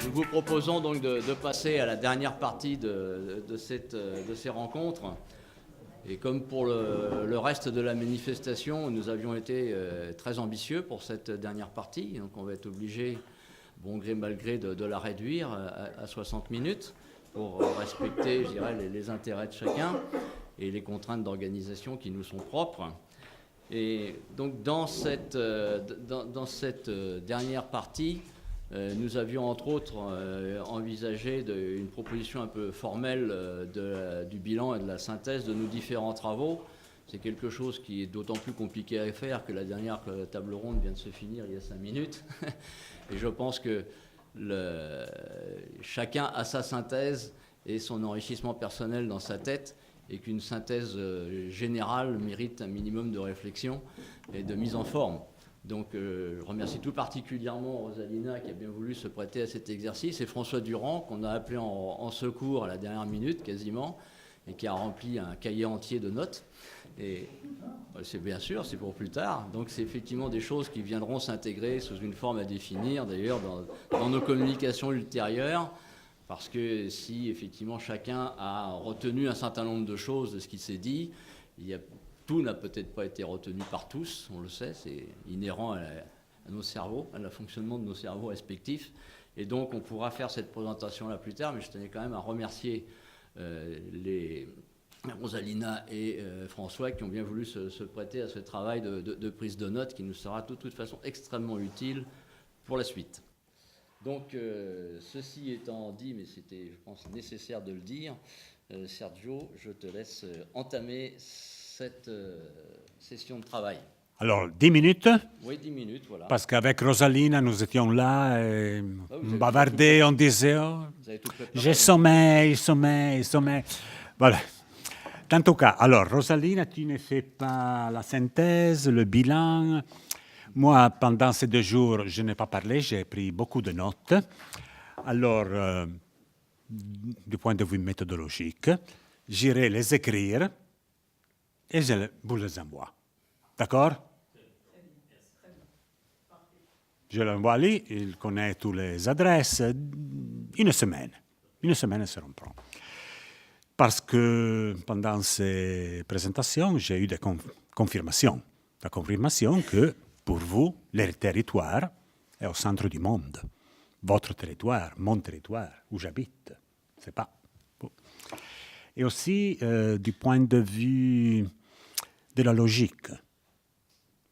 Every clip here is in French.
Nous vous proposons donc de passer à la dernière partie de ces rencontres. Et comme pour le reste de la manifestation, nous avions été très ambitieux pour cette dernière partie. Donc on va être obligé, bon gré mal gré, de la réduire à 60 minutes pour respecter, je dirais, les intérêts de chacun et les contraintes d'organisation qui nous sont propres. Et donc dans cette dernière partie, nous avions entre autres envisagé une proposition un peu formelle du bilan et de la synthèse de nos différents travaux. C'est quelque chose qui est d'autant plus compliqué à faire que la dernière table ronde vient de se finir il y a 5 minutes. Et je pense que chacun a sa synthèse et son enrichissement personnel dans sa tête, et qu'une synthèse générale mérite un minimum de réflexion et de mise en forme. Donc je remercie tout particulièrement Rosalina qui a bien voulu se prêter à cet exercice, et François Durand qu'on a appelé en secours à la dernière minute quasiment, et qui a rempli un cahier entier de notes. Et c'est bien sûr, c'est pour plus tard. Donc c'est effectivement des choses qui viendront s'intégrer sous une forme à définir d'ailleurs dans nos communications ultérieures. Parce que si effectivement chacun a retenu un certain nombre de choses de ce qui s'est dit, tout n'a peut-être pas été retenu par tous, on le sait, c'est inhérent à nos cerveaux, à le fonctionnement de nos cerveaux respectifs. Et donc on pourra faire cette présentation-là plus tard, mais je tenais quand même à remercier Rosalina et François qui ont bien voulu se prêter à ce travail de prise de notes qui nous sera de toute façon extrêmement utile pour la suite. Donc, ceci étant dit, mais c'était, je pense, nécessaire de le dire, Sergio, je te laisse entamer cette session de travail. Alors, 10 minutes. Oui, 10 minutes, voilà. Parce qu'avec Rosalina, nous étions là, et on bavardait, on disait, oh, j'ai sommeil. Voilà. En tout cas, alors, Rosalina, tu ne fais pas la synthèse, le bilan. Moi, pendant ces 2 jours, je n'ai pas parlé, j'ai pris beaucoup de notes. Alors, du point de vue méthodologique, j'irai les écrire et je vous les envoie. D'accord? Je l'envoie à lui, il connaît toutes les adresses. Une semaine, seront prêts. Parce que pendant ces présentations, j'ai eu des confirmations. La confirmation que pour vous, le territoire est au centre du monde. Votre territoire, mon territoire, où j'habite, c'est pas. Bon. Et aussi, du point de vue de la logique,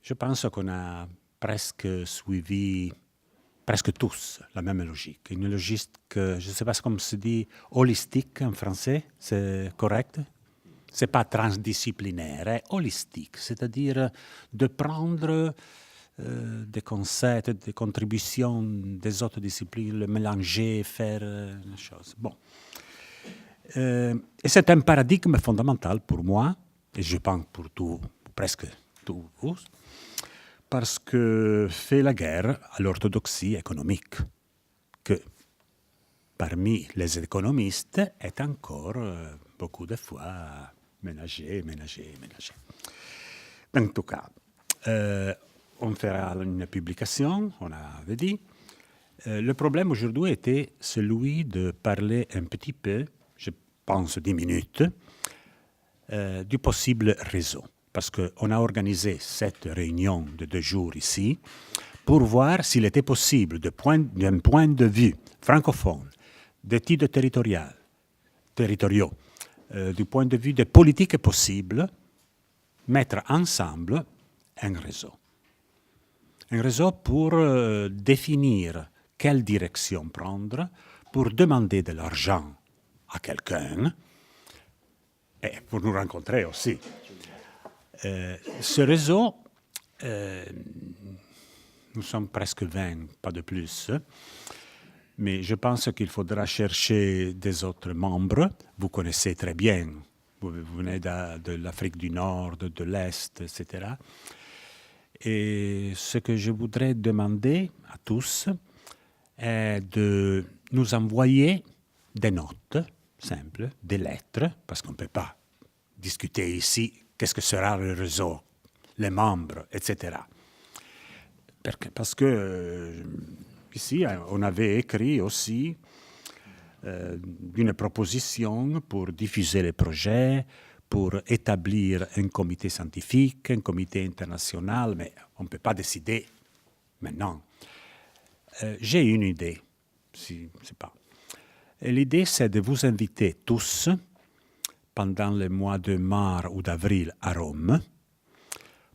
je pense qu'on a presque suivi, presque tous, la même logique. Une logique, je ne sais pas comment se dit, holistique en français, c'est correct? C'est pas transdisciplinaire, c'est holistique, c'est-à-dire de prendre des concepts, des contributions des autres disciplines, le mélanger, faire les choses. Bon. Et c'est un paradigme fondamental pour moi, et je pense pour presque tous vous, parce que fait la guerre à l'orthodoxie économique, que parmi les économistes est encore beaucoup de fois ménagée. En tout cas, on fera une publication, on avait dit. Le problème aujourd'hui était celui de parler un petit peu, je pense 10 minutes, du possible réseau. Parce qu'on a organisé cette réunion de 2 jours ici pour voir s'il était possible, d'un point de vue francophone, des titres territoriaux, du point de vue des politiques possibles, mettre ensemble un réseau. Un réseau pour définir quelle direction prendre, pour demander de l'argent à quelqu'un, et pour nous rencontrer aussi. Ce réseau, nous sommes presque 20, pas de plus, mais je pense qu'il faudra chercher des autres membres. Vous connaissez très bien, vous venez de l'Afrique du Nord, de l'Est, etc. Et ce que je voudrais demander à tous est de nous envoyer des notes simples, des lettres, parce qu'on ne peut pas discuter ici qu'est-ce que sera le réseau, les membres, etc. Parce que ici, on avait écrit aussi une proposition pour diffuser les projets, pour établir un comité scientifique, un comité international, mais on ne peut pas décider maintenant. J'ai une idée, si c'est pas. Et l'idée, c'est de vous inviter tous, pendant le mois de mars ou d'avril à Rome,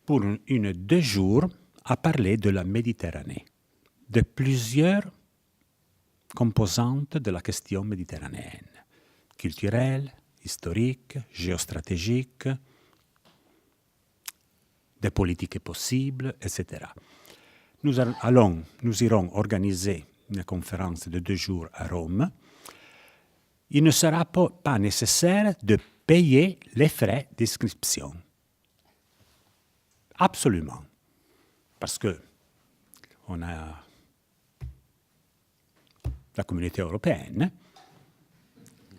pour 2 jours à parler de la Méditerranée, de plusieurs composantes de la question méditerranéenne, culturelle, historique, géostratégique, des politiques possibles, etc. Nous irons organiser une conférence de 2 jours à Rome. Il ne sera pas nécessaire de payer les frais d'inscription. Absolument. Parce que on a la communauté européenne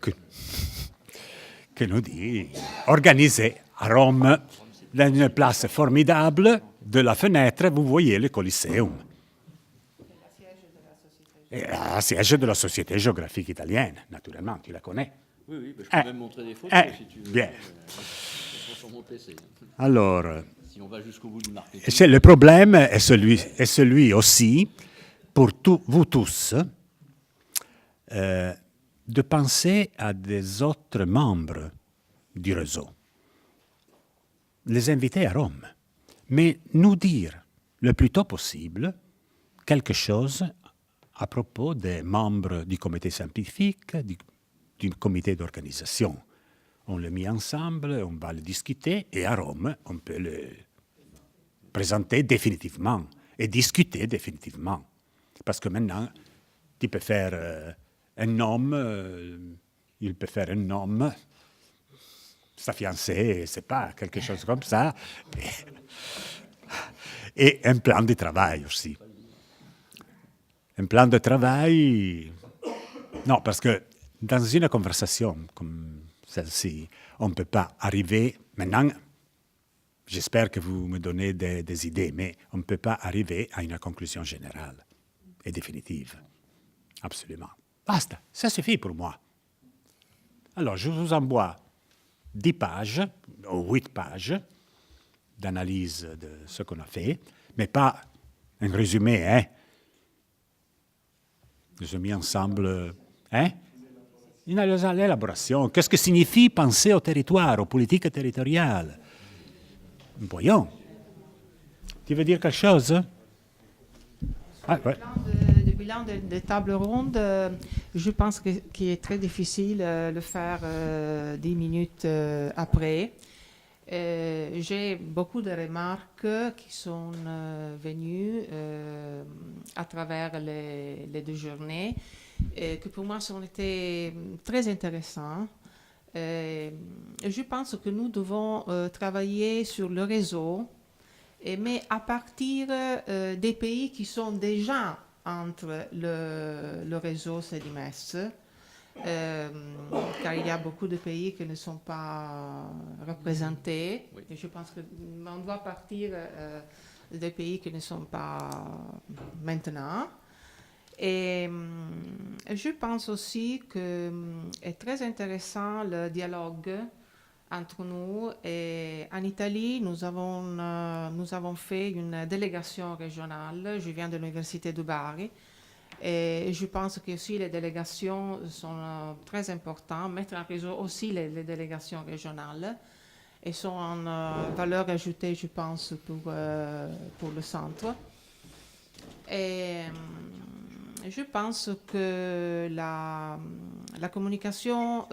que nous dit organisez à Rome, dans une place formidable, de la fenêtre, vous voyez le Coliseum. Et la siège de la Société géographique italienne, naturellement, tu la connais. Oui, je peux même montrer des photos si tu veux. Bien. Sur mon PC. Alors, si on va jusqu'au bout du marketing. le problème est celui aussi, pour vous tous, de penser à des autres membres du réseau. Les inviter à Rome, mais nous dire le plus tôt possible quelque chose à propos des membres du comité scientifique, du comité d'organisation. On le met ensemble, on va le discuter, et à Rome, on peut le présenter définitivement et discuter définitivement. Parce que maintenant, tu peux faire un homme, il peut faire un homme, sa fiancée, c'est pas quelque chose comme ça, et un plan de travail aussi. Un plan de travail, non, parce que dans une conversation comme celle-ci, on ne peut pas arriver, maintenant, j'espère que vous me donnez des idées, mais on ne peut pas arriver à une conclusion générale et définitive. Absolument. Basta, ça suffit pour moi. Alors, je vous envoie 10 pages, ou 8 pages, d'analyse de ce qu'on a fait, mais pas un résumé, hein? Nous avons mis ensemble, hein? Une élaboration. Qu'est-ce que signifie penser au territoire, aux politiques territoriales? Voyons. Tu veux dire quelque chose? Ouais. Le bilan de table ronde, je pense qu'il est très difficile de le faire 10 minutes après. J'ai beaucoup de remarques qui sont venues à travers les 2 journées, que pour moi ont été très intéressantes. Je pense que nous devons travailler sur le réseau, mais à partir des pays qui sont déjà entre le réseau CEDIMES, car il y a beaucoup de pays qui ne sont pas représentés. Oui. Et je pense qu'on doit partir des pays qui ne sont pas maintenant. Et je pense aussi que est très intéressant le dialogue entre nous. Et en Italie, nous avons fait une délégation régionale. Je viens de l'Université de Bari. Et je pense que aussi les délégations sont très importantes. Mettre en réseau aussi les délégations régionales et sont en valeur ajoutée, je pense, pour le centre. Et je pense que la communication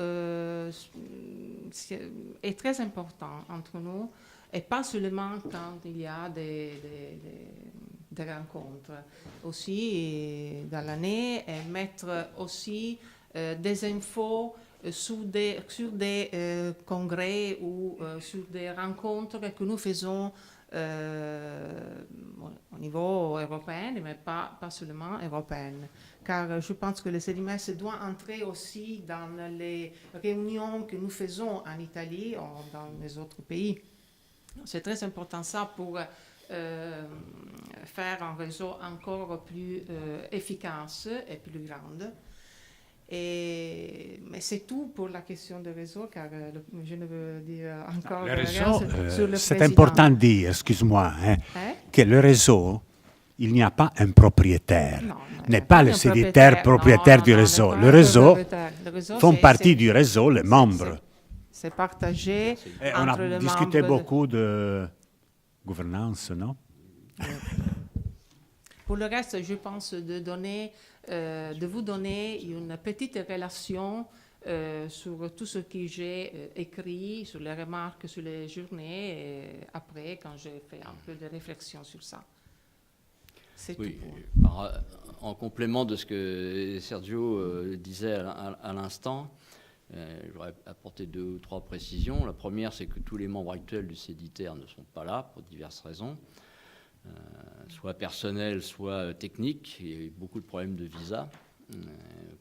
est très importante entre nous, et pas seulement quand il y a des rencontres. Aussi, dans l'année, et mettre aussi des infos sur des congrès ou sur des rencontres que nous faisons au niveau européen, mais pas seulement européen. Car je pense que le CEDIMES doit entrer aussi dans les réunions que nous faisons en Italie ou dans les autres pays. C'est très important ça pour faire un réseau encore plus efficace et plus grand. Mais c'est tout pour la question du réseau, car je ne veux dire encore Le rien réseau, sur le c'est président. important de dire, excuse-moi, que le réseau, il n'y a pas un propriétaire. Non, N'est pas le séditaire propriétaire du réseau. Le réseau font partie du réseau les membres. C'est partagé Et on entre a les discuté membres beaucoup de gouvernance, non? Pour le reste, je pense de vous donner une petite relation sur tout ce que j'ai écrit, sur les remarques, sur les journées, et après, quand j'ai fait un peu de réflexion sur ça. C'est Oui, tout. en complément de ce que Sergio disait à l'instant, j'aurais apporté 2 ou 3 précisions. La première, c'est que tous les membres actuels du CEDITER ne sont pas là pour diverses raisons, soit personnelles, soit techniques. Il y a eu beaucoup de problèmes de visa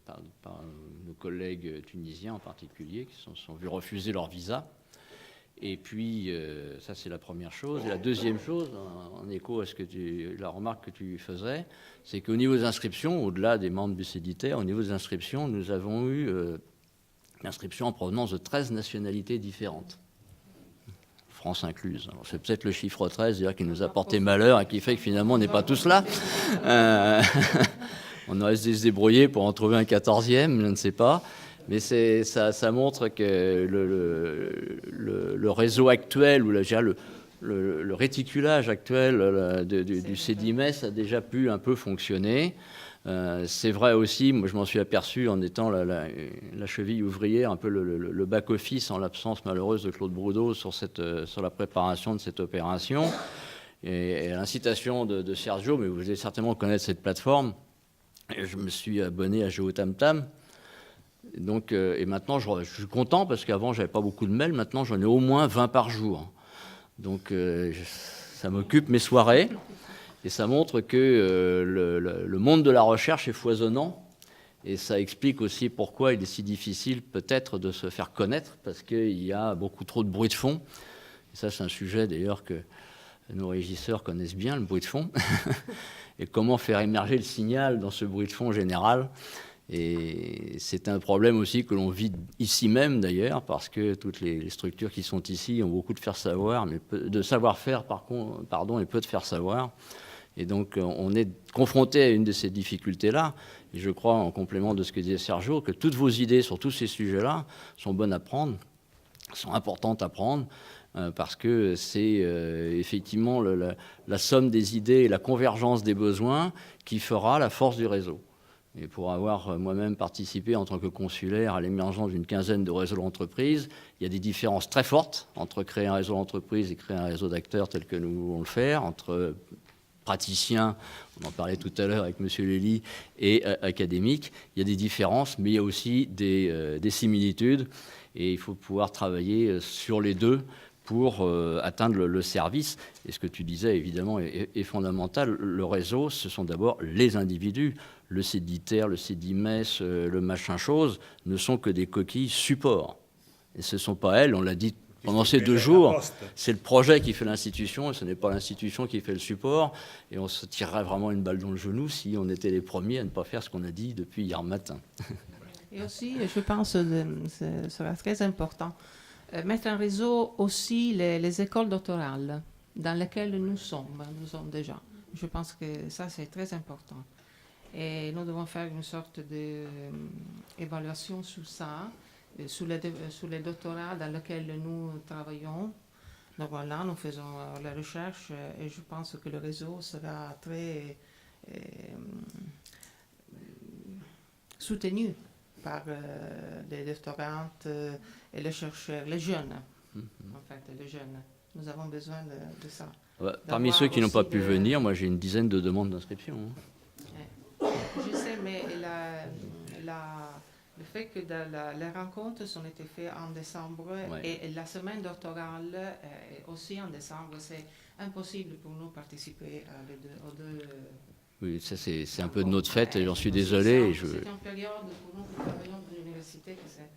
par nos collègues tunisiens en particulier, qui se sont vus refuser leur visa. Et puis, ça c'est la première chose. Et la deuxième chose, en écho à la remarque que tu faisais, c'est qu'au niveau des inscriptions, au-delà des membres du CEDITER, au niveau des inscriptions, nous avons eu l'inscription en provenance de 13 nationalités différentes, France incluse. Alors, c'est peut-être le chiffre 13 qui nous a porté malheur et qui fait que finalement on n'est pas tous là. On aurait dû se débrouiller pour en trouver un 14e, je ne sais pas. Mais ça montre que le réseau actuel, ou le réticulage actuel du CEDIMES a déjà pu un peu fonctionner. C'est vrai aussi, moi je m'en suis aperçu en étant la cheville ouvrière, un peu le back-office en l'absence malheureuse de Claude Broudot sur la préparation de cette opération. Et à l'incitation de Sergio, mais vous allez certainement connaître cette plateforme, je me suis abonné à GeoTamTam. Donc, et maintenant, je suis content parce qu'avant, je n'avais pas beaucoup de mails. Maintenant, j'en ai au moins 20 par jour. Donc, ça m'occupe mes soirées. Et ça montre que le monde de la recherche est foisonnant. Et ça explique aussi pourquoi il est si difficile peut-être de se faire connaître, parce qu'il y a beaucoup trop de bruit de fond. Et ça, c'est un sujet d'ailleurs que nos régisseurs connaissent bien, le bruit de fond. Et comment faire émerger le signal dans ce bruit de fond général. Et c'est un problème aussi que l'on vit ici même d'ailleurs, parce que toutes les structures qui sont ici ont beaucoup de faire-savoir, mais de savoir-faire et peu de faire-savoir. Et donc on est confronté à une de ces difficultés-là. Et je crois, en complément de ce que disait Sergio, que toutes vos idées sur tous ces sujets-là sont bonnes à prendre, sont importantes à prendre, parce que c'est effectivement la somme des idées et la convergence des besoins qui fera la force du réseau. Et pour avoir moi-même participé en tant que consulaire à l'émergence d'une quinzaine de réseaux d'entreprises, il y a des différences très fortes entre créer un réseau d'entreprises et créer un réseau d'acteurs tel que nous voulons le faire, entre praticiens, on en parlait tout à l'heure avec M. Lély, et académiques. Il y a des différences, mais il y a aussi des similitudes. Et il faut pouvoir travailler sur les deux pour atteindre le service. Et ce que tu disais, évidemment, est fondamental. Le réseau, ce sont d'abord les individus. Le CEDITER, le CEDIMES, le machin chose, ne sont que des coquilles support. Et ce ne sont pas elles, on l'a dit pendant ces 2 jours, c'est le projet qui fait l'institution, et ce n'est pas l'institution qui fait le support. Et on se tirerait vraiment une balle dans le genou si on était les premiers à ne pas faire ce qu'on a dit depuis hier matin. Et aussi, je pense que ce sera très important, mettre en réseau aussi les écoles doctorales dans lesquelles nous sommes déjà. Je pense que ça, c'est très important. Et nous devons faire une sorte d'évaluation sur ça, sur les doctorats dans lesquels nous travaillons. Donc voilà, nous faisons la recherche et je pense que le réseau sera très soutenu par les doctorantes et les chercheurs, les jeunes, en fait, les jeunes. Nous avons besoin de ça. Parmi ceux qui n'ont pas pu venir, moi j'ai une dizaine de demandes d'inscription. Je sais, mais le fait que les rencontres ont été faites en décembre et la semaine doctorale aussi en décembre, c'est impossible pour nous participer aux deux. Oui, ça c'est un peu de notre fête et j'en suis désolé. C'est une période pour nous qui travaillons de l'université que c'est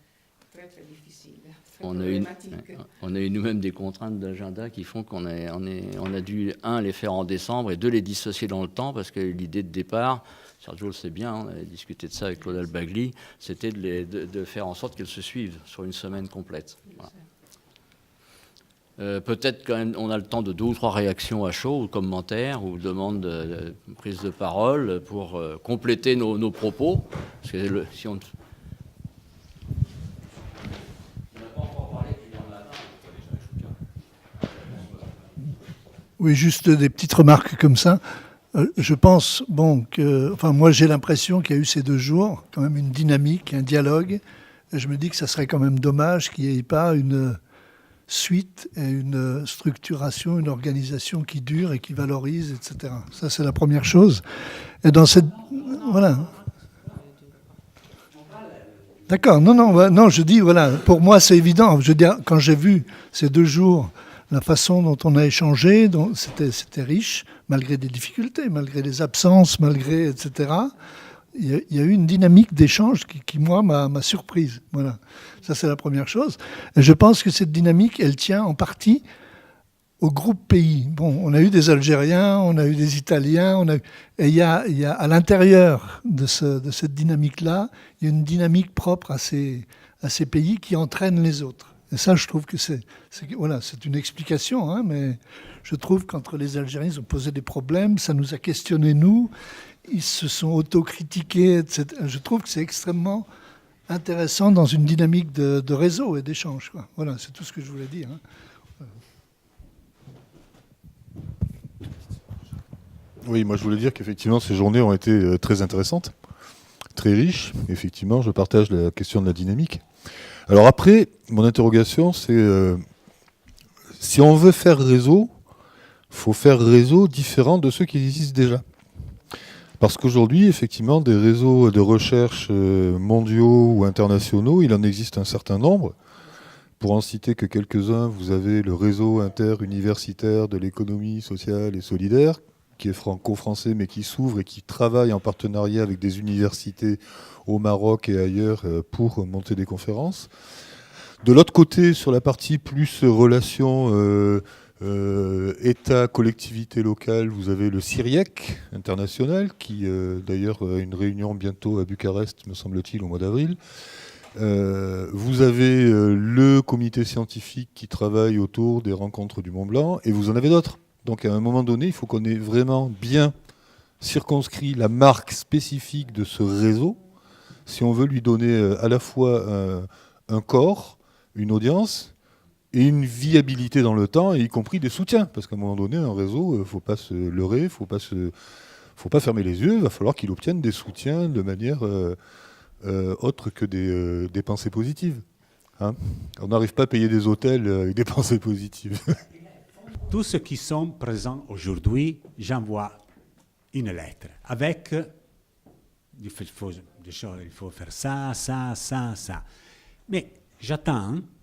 très très difficile, très On a, eu, problématique. on a eu nous-mêmes des contraintes d'agenda qui font qu'on a dû, les faire en décembre et les dissocier dans le temps parce que l'idée de départ, Sergio le sait bien, on avait discuté de ça avec Claude Albagli, c'était de faire en sorte qu'elles se suivent sur une semaine complète. Voilà. Peut-être quand même on a le temps de 2 ou 3 réactions à chaud ou commentaires ou demandes de prise de parole pour compléter nos propos. Parce que si on... Oui, juste des petites remarques comme ça. Je pense, moi j'ai l'impression qu'il y a eu ces 2 jours quand même une dynamique, un dialogue. Et je me dis que ça serait quand même dommage qu'il n'y ait pas une suite et une structuration, une organisation qui dure et qui valorise, etc. Ça, c'est la première chose. Et dans cette... Voilà. D'accord, non, je dis, voilà, pour moi, c'est évident. Je veux dire, quand j'ai vu ces 2 jours, la façon dont on a échangé, c'était riche, malgré des difficultés, malgré les absences, malgré, etc. Il y a eu une dynamique d'échange qui moi, m'a surprise. Voilà. Ça, c'est la première chose. Et je pense que cette dynamique, elle tient en partie au groupe pays. Bon, on a eu des Algériens, on a eu des Italiens, et il y a à l'intérieur de cette dynamique-là, il y a une dynamique propre à ces pays qui entraînent les autres. Et ça, je trouve que c'est une explication, hein, mais je trouve qu'entre les Algériens, ils ont posé des problèmes, ça nous a questionnés, nous, ils se sont autocritiqués, etc. Je trouve que c'est extrêmement intéressant dans une dynamique de réseau et d'échange, quoi. Voilà, c'est tout ce que je voulais dire. Hein. Oui, moi je voulais dire qu'effectivement ces journées ont été très intéressantes, très riches. Effectivement, je partage la question de la dynamique. Alors après, mon interrogation, c'est si on veut faire réseau, il faut faire réseau différent de ceux qui existent déjà. Parce qu'aujourd'hui, effectivement, des réseaux de recherche mondiaux ou internationaux, il en existe un certain nombre. Pour en citer que quelques-uns, vous avez le réseau interuniversitaire de l'économie sociale et solidaire, qui est franco-français, mais qui s'ouvre et qui travaille en partenariat avec des universités au Maroc et ailleurs pour monter des conférences. De l'autre côté, sur la partie plus relations État, collectivité locale, vous avez le CIRIEC international, qui d'ailleurs a une réunion bientôt à Bucarest, me semble-t-il, au mois d'avril. Vous avez le comité scientifique qui travaille autour des rencontres du Mont Blanc, et vous en avez d'autres. Donc à un moment donné, il faut qu'on ait vraiment bien circonscrit la marque spécifique de ce réseau, si on veut lui donner à la fois un corps, une audience, et une viabilité dans le temps, y compris des soutiens. Parce qu'à un moment donné, un réseau, il ne faut pas se leurrer, il ne faut pas fermer les yeux, il va falloir qu'il obtienne des soutiens de manière autre que des pensées positives. Hein, on n'arrive pas à payer des hôtels avec des pensées positives. Tous ceux qui sont présents aujourd'hui, j'envoie une lettre avec il faut faire ça, ça, ça, ça. Mais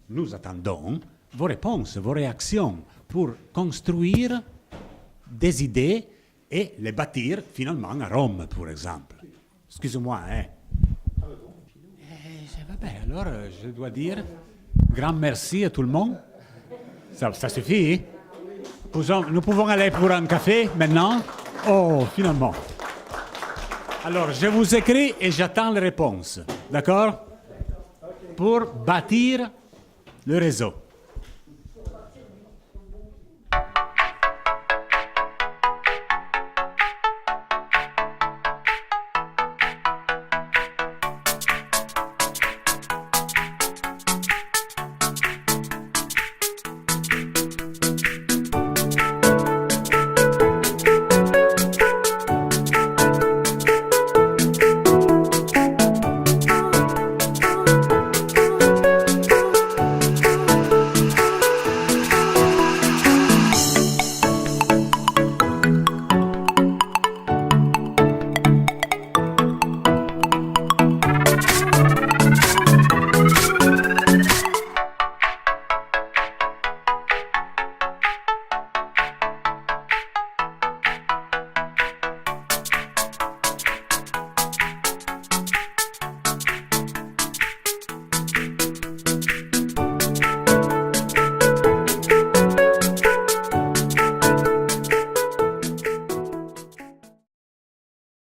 nous attendons vos réponses, vos réactions pour construire des idées et les bâtir finalement à Rome, par exemple. Excusez-moi, hein. Alors, je dois dire grand merci à tout le monde. Ça suffit. Nous pouvons aller pour un café maintenant. Oh, finalement. Alors, je vous écris et j'attends les réponses. D'accord? Pour bâtir le réseau.